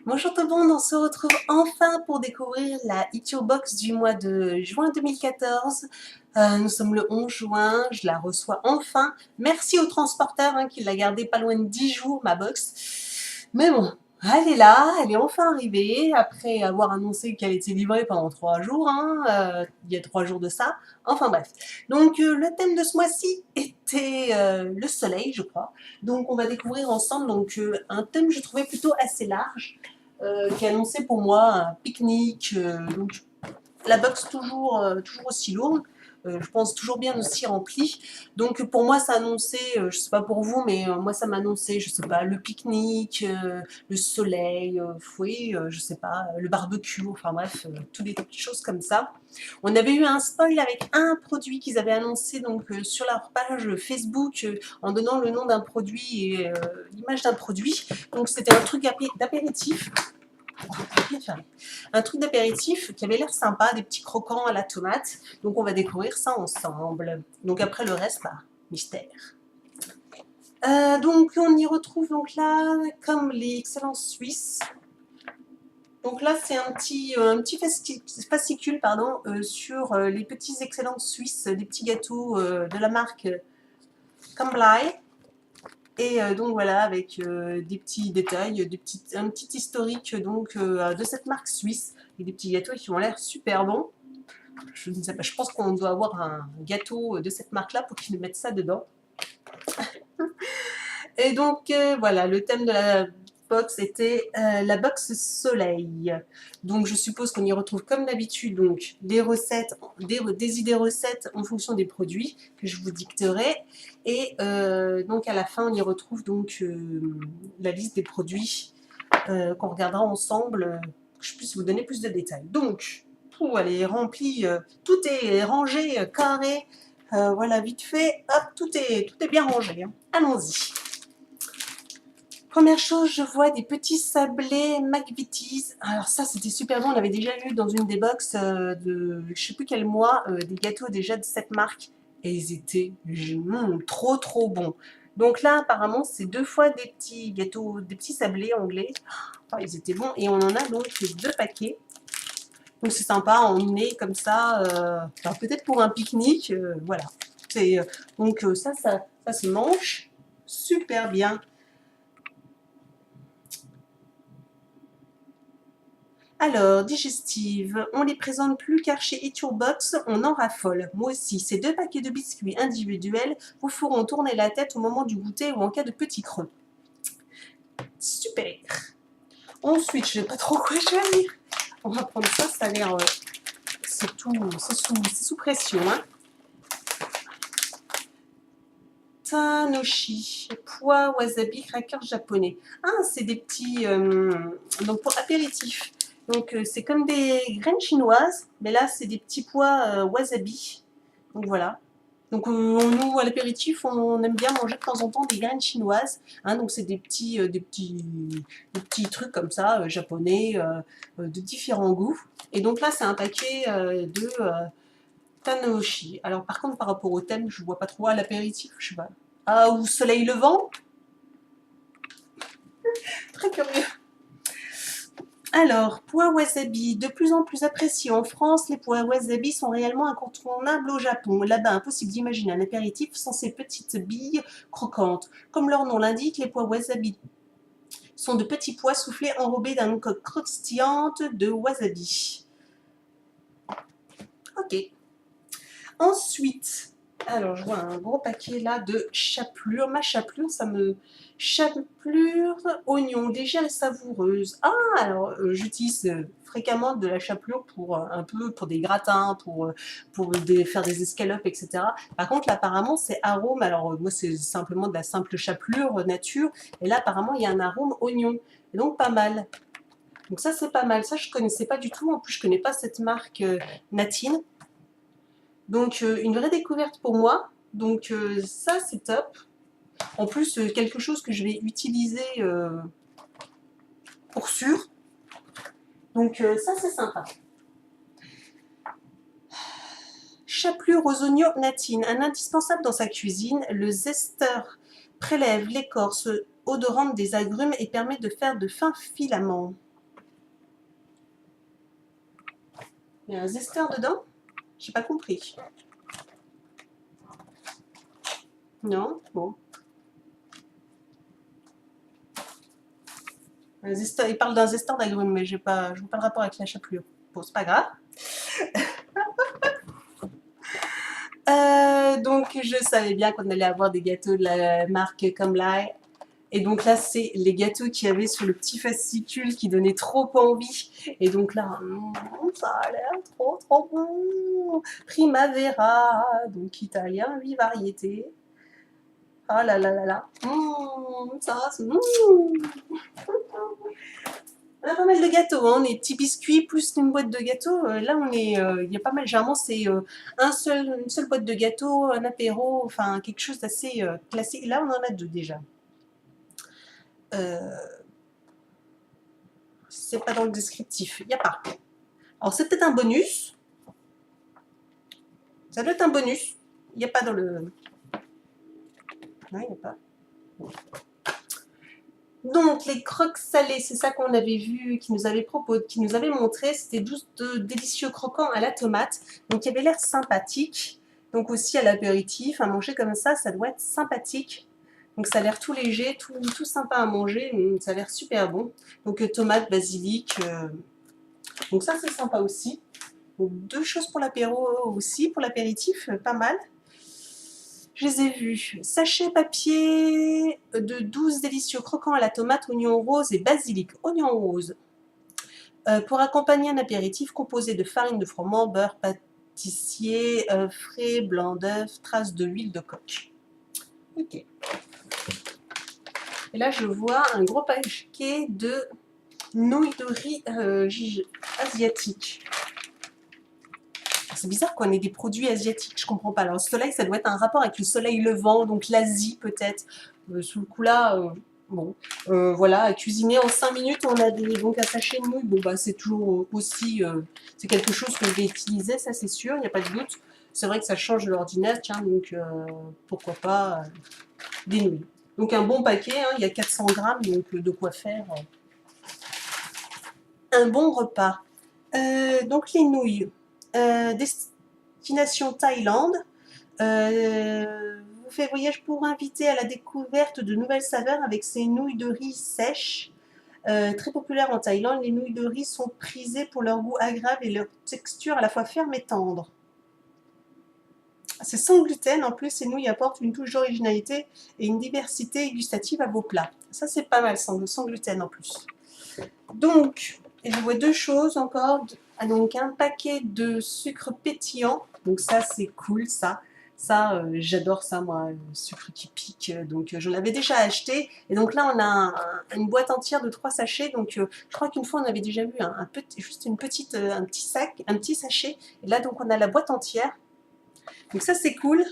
Bonjour tout le monde, on se retrouve enfin pour découvrir la It Your Box du mois de juin 2014. Nous sommes le 11 juin, je la reçois enfin. Merci au transporteur qui l'a gardée pas loin de 10 jours, ma box. Mais bon, elle est là, elle est enfin arrivée, après avoir annoncé qu'elle était livrée pendant 3 jours, il y a 3 jours de ça. Enfin bref. Donc le thème de ce mois-ci était le soleil, je crois. Donc on va découvrir ensemble un thème que je trouvais plutôt assez large. Qui annonçait pour moi un pique-nique. Donc la box toujours aussi lourde. Je pense toujours bien aussi remplie. Donc pour moi ça annonçait, je sais pas pour vous, mais moi ça m'annonçait, je sais pas, le pique-nique, le soleil, oui, je sais pas, le barbecue, enfin bref, toutes des petites choses comme ça. On avait eu un spoil avec un produit qu'ils avaient annoncé donc sur leur page Facebook en donnant le nom d'un produit et l'image d'un produit. Donc c'était un truc d'apéritif. Un truc d'apéritif qui avait l'air sympa, des petits croquants à la tomate. Donc on va découvrir ça ensemble. Donc après le reste, bah, mystère. Donc on y retrouve donc là, comme les excellences suisses. Donc là c'est un petit fascicule pardon, sur les petits excellences suisses, des petits gâteaux de la marque Camblai. Et donc voilà, avec des petits détails, un petit historique donc de cette marque suisse, et des petits gâteaux qui ont l'air super bons. Je ne sais pas, je pense qu'on doit avoir un gâteau de cette marque-là pour qu'ils nous mettent ça dedans. Et donc voilà, le thème de la box était la box soleil. Donc je suppose qu'on y retrouve comme d'habitude donc des recettes, des idées recettes en fonction des produits que je vous dicterai. Et donc à la fin on y retrouve donc la liste des produits qu'on regardera ensemble, que je puisse vous donner plus de détails. Donc elle est remplie, tout est rangé, carré. Voilà, vite fait, hop, tout est bien rangé. Allons-y. Première chose, je vois des petits sablés McVitie's. Alors ça, c'était super bon. On avait déjà eu dans une des box de je sais plus quel mois des gâteaux déjà de cette marque. Et ils étaient trop bons. Donc là, apparemment, c'est 2 fois des petits gâteaux, des petits sablés anglais. Oh, ils étaient bons. Et on en a donc 2 paquets. Donc c'est sympa à emmener comme ça. Alors peut-être pour un pique-nique. Voilà. Donc ça se mange super bien. Alors, digestive, on les présente plus car chez Eat Your Box, on en raffole. Moi aussi, ces 2 paquets de biscuits individuels vous feront tourner la tête au moment du goûter ou en cas de petit creux. Super. Ensuite, je ne sais pas trop quoi choisir. On va prendre ça, ça a l'air... c'est sous pression. Tanoshi, pois, wasabi, crackers japonais. Ah, c'est des petits... donc pour apéritif. Donc c'est comme des graines chinoises, mais là c'est des petits pois wasabi. Donc voilà. Donc nous à l'apéritif on aime bien manger de temps en temps des graines chinoises. Donc c'est des petits trucs comme ça japonais de différents goûts. Et donc là c'est un paquet de Tanoshi. Alors par contre par rapport au thème je vois pas trop à l'apéritif, je sais pas. Ah, ou soleil levant. Très curieux. Alors, pois wasabi, de plus en plus appréciés en France, les pois wasabi sont réellement incontournables au Japon. Là-bas, impossible d'imaginer un apéritif sans ces petites billes croquantes. Comme leur nom l'indique, les pois wasabi sont de petits pois soufflés enrobés d'une coque croustillante de wasabi. Ok. Ensuite, alors je vois un gros paquet là de chapelure. Ma chapelure, chapelure oignon, légère et savoureuse. Ah, alors j'utilise fréquemment de la chapelure pour un peu pour des gratins, faire des escalopes, etc. Par contre, là, apparemment, c'est arôme. Alors moi, c'est simplement de la simple chapelure nature. Et là, apparemment, il y a un arôme oignon. Et donc pas mal. Donc ça, c'est pas mal. Ça, je connaissais pas du tout. En plus, je connais pas cette marque Natine. Donc une vraie découverte pour moi. Donc ça c'est top. En plus quelque chose que je vais utiliser pour sûr. Donc ça c'est sympa. Chapelure aux oignons natine, un indispensable dans sa cuisine. Le zesteur prélève l'écorce odorante des agrumes et permet de faire de fins filaments. Il y a un zesteur dedans? J'ai pas compris. Non? Bon. Un zesteur, il parle d'un zesteur d'agrumes, mais je vois pas le rapport avec la chapelure. Bon, c'est pas grave. Donc, je savais bien qu'on allait avoir des gâteaux de la marque Comlai. Et donc là, c'est les gâteaux qu'il y avait sur le petit fascicule qui donnaient trop envie. Et donc là, ça a l'air trop bon. Primavera, donc italien, 8 variétés. Ah là là là là. Ça, c'est... On a pas mal de gâteaux, hein. On est petits biscuits plus une boîte de gâteaux. Là, on est, il y a pas mal. Généralement, c'est une seule boîte de gâteaux, un apéro, enfin quelque chose d'assez classique. Là, on en a deux déjà. Euh, c'est pas dans le descriptif, il n'y a pas. Alors, c'est peut-être un bonus. Ça doit être un bonus. Il n'y a pas dans le. Non, il n'y a pas. Donc, les croques salées, c'est ça qu'on avait vu, qui nous avait proposé, qui nous avait montré. C'était 12 délicieux croquants à la tomate. Donc, il avait l'air sympathique. Donc, aussi à l'apéritif, à manger comme ça doit être sympathique. Donc, ça a l'air tout léger, tout sympa à manger. Ça a l'air super bon. Donc, tomate, basilic. Donc, ça, c'est sympa aussi. Donc, deux choses pour l'apéro aussi, pour l'apéritif, pas mal. Je les ai vus. Sachet papier de 12 délicieux croquants à la tomate, oignon rose et basilic. Oignon rose. Pour accompagner un apéritif composé de farine de froment, beurre pâtissier, frais, blanc d'œuf, traces de huile de coque. Ok. Et là, je vois un gros paquet de nouilles de riz asiatiques. C'est bizarre qu'on ait des produits asiatiques, je comprends pas. Alors, le soleil, ça doit être un rapport avec le soleil levant, donc l'Asie peut-être. Sous le coup là, bon, voilà, à cuisiner en 5 minutes, on a donc un sachet de nouilles. Bon, bah, c'est toujours aussi, c'est quelque chose que je vais utiliser, ça c'est sûr, il n'y a pas de doute. C'est vrai que ça change de l'ordinaire, tiens, donc pourquoi pas des nouilles. Donc un bon paquet, hein, il y a 400 grammes, donc de quoi faire un bon repas. Donc les nouilles. Destination Thaïlande. Vous fait voyage pour inviter à la découverte de nouvelles saveurs avec ces nouilles de riz sèches. Très populaires en Thaïlande, les nouilles de riz sont prisées pour leur goût agréable et leur texture à la fois ferme et tendre. C'est sans gluten, en plus ces nouilles apportent une touche d'originalité et une diversité gustative à vos plats. Ça c'est pas mal, sans gluten en plus. Donc, je vois deux choses encore. Donc, un paquet de sucre pétillant. Donc, ça, c'est cool, ça. Ça, j'adore ça, moi, le sucre qui pique. Donc, je l'avais déjà acheté. Et donc là, on a une boîte entière de 3 sachets. Donc, je crois qu'une fois, on avait déjà vu juste un petit sachet. Et là, donc, on a la boîte entière. Donc, ça, c'est cool.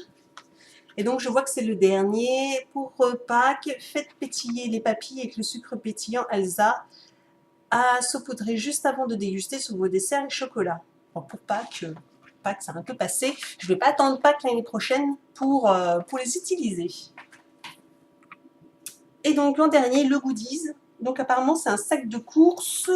Et donc, je vois que c'est le dernier. Pour Pâques, faites pétiller les papilles avec le sucre pétillant Elsa à saupoudrer juste avant de déguster sur vos desserts et chocolats. Bon, pour Pâques, ça a un peu passé. Je ne vais pas attendre Pâques l'année prochaine pour les utiliser. Et donc l'an dernier, le goodies. Donc apparemment, c'est un sac de course.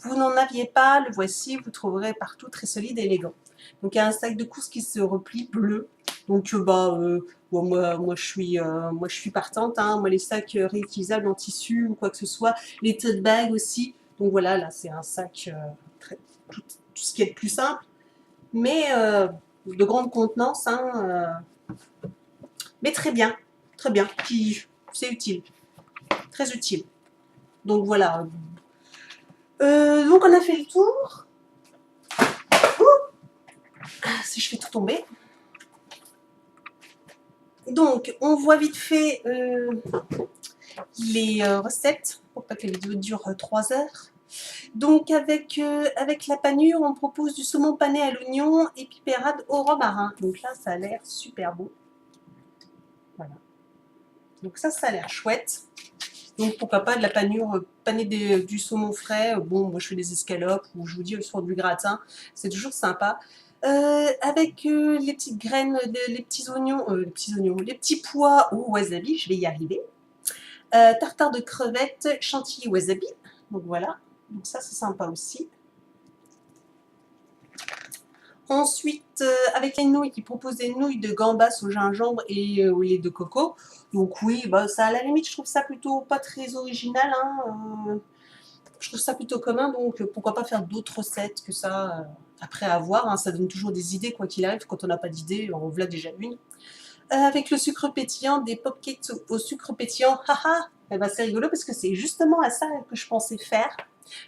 Vous n'en aviez pas, le voici. Vous trouverez partout très solide et élégant. Donc il y a un sac de course qui se replie bleu. Donc bon, moi je suis partante. Hein. Moi les sacs réutilisables en tissu ou quoi que ce soit, les tote bags aussi. Donc voilà, là c'est un sac tout ce qui est le plus simple, mais de grande contenance. Hein, mais très bien, c'est utile, très utile. Donc voilà. Donc on a fait le tour. Si je fais tout tomber. Donc, on voit vite fait les recettes, pour pas que la vidéo dure 3 heures. Donc, avec la panure, on propose du saumon pané à l'oignon et pipérade au romarin. Donc là, ça a l'air super beau. Voilà. Donc ça a l'air chouette. Donc, pourquoi pas de la panure panée du saumon frais. Bon, moi, je fais des escalopes ou je vous dis, sur du gratin. C'est toujours sympa. Avec les petites graines, les petits oignons, les petits pois au wasabi, je vais y arriver. Tartare de crevettes, chantilly wasabi. Donc voilà, donc ça c'est sympa aussi. Ensuite, avec les nouilles, qui proposent des nouilles de gambas au gingembre et au lait de coco. Donc oui, bah, ça à la limite, je trouve ça plutôt pas très original, hein, je trouve ça plutôt commun, donc pourquoi pas faire d'autres recettes que ça après avoir, hein, ça donne toujours des idées quoi qu'il arrive, quand on n'a pas d'idée, en voilà déjà une. Avec le sucre pétillant, des popcakes au sucre pétillant, haha, eh ben, c'est rigolo parce que c'est justement à ça que je pensais faire.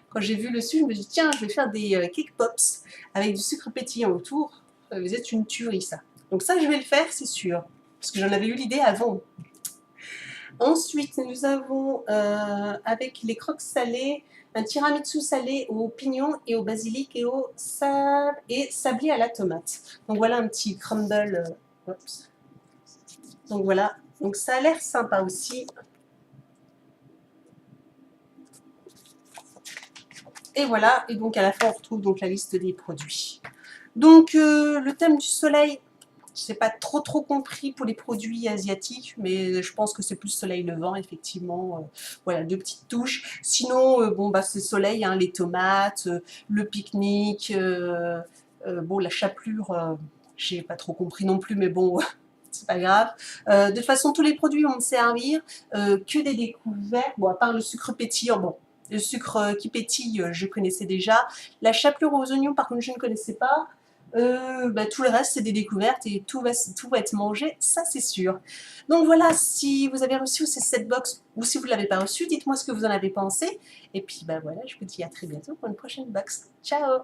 Quand j'ai vu le sucre, je me dis tiens, je vais faire des cake pops avec du sucre pétillant autour. Vous êtes une tuerie ça. Donc ça, je vais le faire, c'est sûr, parce que j'en avais eu l'idée avant. Ensuite, nous avons avec les croques salées, un tiramisu salé au pignon et au basilic et sablé à la tomate. Donc voilà un petit crumble. Oups. Donc voilà, donc ça a l'air sympa aussi. Et voilà, et donc à la fin on retrouve donc la liste des produits. Donc le thème du soleil, je n'ai pas trop compris pour les produits asiatiques, mais je pense que c'est plus soleil levant, effectivement. Voilà, deux petites touches. Sinon, bon, bah, c'est soleil, hein, les tomates, le pique-nique, bon, la chapelure, j'ai pas trop compris non plus, mais bon, c'est pas grave. De toute façon, tous les produits vont me servir, que des découvertes, bon, à part le sucre pétillant, bon. Le sucre qui pétille, je connaissais déjà. La chapelure aux oignons, par contre, je ne connaissais pas. Bah, tout le reste, c'est des découvertes et tout va être mangé, ça c'est sûr. Donc voilà, si vous avez reçu ces 7 box ou si vous ne l'avez pas reçu, dites-moi ce que vous en avez pensé. Et puis bah voilà, je vous dis à très bientôt pour une prochaine box. Ciao!